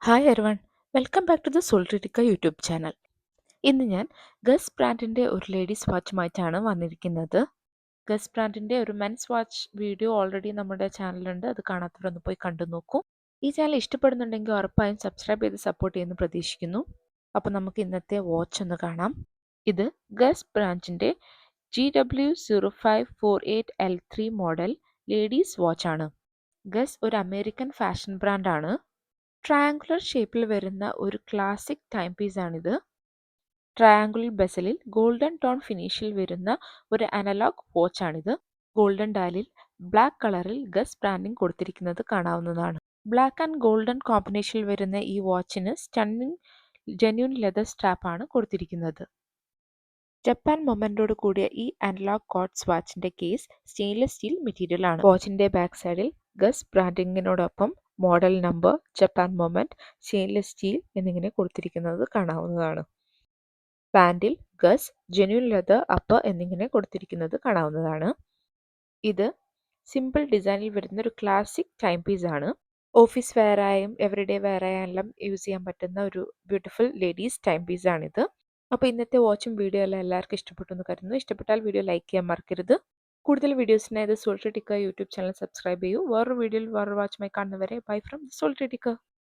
Hi everyone, welcome back to the സോൾട്രിറ്റിക്ക YouTube channel. ഇന്ന് ഞാൻ ഗസ് ബ്രാൻഡിൻ്റെ ഒരു ലേഡീസ് വാച്ചുമായിട്ടാണ് വന്നിരിക്കുന്നത്. ഗസ് ബ്രാൻഡിൻ്റെ ഒരു മെൻസ് വാച്ച് വീഡിയോ ഓൾറെഡി നമ്മുടെ ചാനലുണ്ട്. അത് കാണാത്തവരൊന്ന് പോയി കണ്ടു നോക്കൂ. ഈ ചാനൽ ഇഷ്ടപ്പെടുന്നുണ്ടെങ്കിൽ ഉറപ്പായും സബ്സ്ക്രൈബ് ചെയ്ത് സപ്പോർട്ട് ചെയ്യുമെന്ന് പ്രതീക്ഷിക്കുന്നു. അപ്പോൾ നമുക്ക് ഇന്നത്തെ വാച്ച് ഒന്ന് കാണാം. ഇത് ഗസ് ബ്രാൻഡിൻ്റെ GW0548L3 മോഡൽ ലേഡീസ് വാച്ചാണ്. ഗസ് ഒരു അമേരിക്കൻ ഫാഷൻ ബ്രാൻഡാണ്. ട്രയാങ്കുലർ ഷേപ്പിൽ വരുന്ന ഒരു ക്ലാസിക് ടൈം പീസാണിത്. ട്രയാങ്കുലർ ബെസലിൽ ഗോൾഡൻ ടോൺ ഫിനിഷിൽ വരുന്ന ഒരു അനലോഗ് വാച്ചാണിത്. ഗോൾഡൻ ഡയലിൽ ബ്ലാക്ക് കളറിൽ ഗസ് ബ്രാൻഡിംഗ് കൊടുത്തിരിക്കുന്നത് കാണാവുന്നതാണ്. ബ്ലാക്ക് ആൻഡ് ഗോൾഡൻ കോമ്പിനേഷനിൽ വരുന്ന ഈ വാച്ചിന് സ്റ്റണ്ണിംഗ് ജെന്യൂൻ ലെതർ സ്ട്രാപ്പാണ് കൊടുത്തിരിക്കുന്നത്. ജപ്പാൻ മൊമെന്റോട് കൂടിയ ഈ അനലോഗ് ക്വാർട്സ് വാച്ചിന്റെ കേസ് സ്റ്റെയിൻലെസ് സ്റ്റീൽ മെറ്റീരിയൽ ആണ്. വാച്ചിന്റെ ബാക്ക് സൈഡിൽ ഗസ് ബ്രാൻഡിങ്ങിനോടൊപ്പം model number, Japan movement, stainless steel എന്നിങ്ങനെ കൊടുത്തിരിക്കുന്നത് കാണാവുന്നതാണ്. ബാൻഡിൽ ഗസ്, ജെന്യൂൻ ലെതർ അപ്പർ എന്നിങ്ങനെ കൊടുത്തിരിക്കുന്നത് കാണാവുന്നതാണ്. ഇത് സിമ്പിൾ ഡിസൈനിൽ വരുന്ന ഒരു ക്ലാസിക് ടൈം പീസ് ആണ്. ഓഫീസ് വെയറായും എവറിഡേ വെയറായും എല്ലാം യൂസ് ചെയ്യാൻ പറ്റുന്ന ഒരു ബ്യൂട്ടിഫുൾ ലേഡീസ് ടൈം പീസ് ആണിത്. അപ്പോൾ ഇന്നത്തെ വാച്ചും വീഡിയോ എല്ലാം എല്ലാവർക്കും ഇഷ്ടപ്പെട്ടു എന്ന് കരുതുന്നു. ഇഷ്ടപ്പെട്ടാൽ വീഡിയോ ലൈക്ക് ചെയ്യാൻ മറക്കരുത്. കൂടുതൽ വീഡിയോസിനായി സോൾട്രിറ്റിക്ക യൂട്യൂബ് ചാനൽ സബ്സ്ക്രൈബ് ചെയ്യൂ. വേറൊരു വീഡിയോയിൽ വേറൊരു വാച്ചുമായി കാണുന്നവരെ ബൈ ഫ്രം സോൾട്രിറ്റിക്ക.